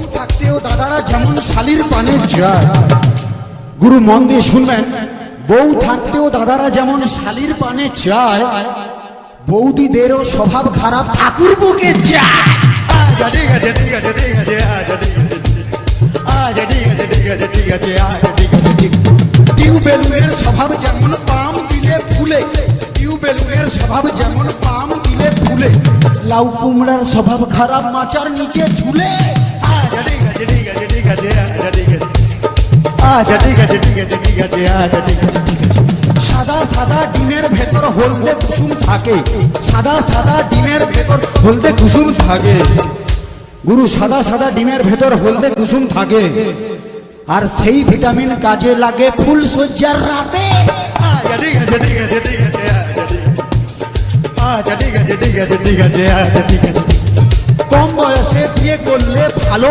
বউ থাকতেও দাদারা যেমন শালির পানে যায়। গুরু মন দিয়ে শুনবেন, বউ থাকতেও দাদারা যেমন শালির পানে চায়, বৌদিদেরও স্বভাব খারাপ ঠাকুর বুকে চায়। আচ্ছা ঠিক আছে ঠিক আছে ঠিক আছে আচ্ছা ঠিক আছে আচ্ছা ঠিক আছে ঠিক আছে ঠিক আছে আচ্ছা ঠিক আছে ঠিক আছে। টিউবেলুনের স্বভাব যেমন পাম দিলে ফুলে, টিউবেলুনের স্বভাব যেমন পাম দিলে ফুলে, লাউ কুমড়ার স্বভাব খারাপ মাচার নিচে ঝুলে। আচ্ছা ঠিক আছে ঠিক আছে ঠিক আছে আচ্ছা ঠিক আছে আচ্ছা ঠিক আছে ঠিক আছে ঠিক আছে আচ্ছা ঠিক আছে ঠিক আছে। সাদা সাদা ডিমের ভেতর হলদে কুসুম থাকে, সাদা সাদা ডিমের ভেতর হলদে কুসুম থাকে। গুরু সাদা সাদা ডিমের ভেতর হলদে কুসুম থাকে, আর সেই ভিটামিন কাজে লাগে ফুল সজ্জার রাতে। আচ্ছা ঠিক আছে ঠিক আছে ঠিক আছে আচ্ছা ঠিক আছে ঠিক আছে ঠিক আছে আচ্ছা ঠিক আছে। কম বয়সে বিয়ে করলে ভালো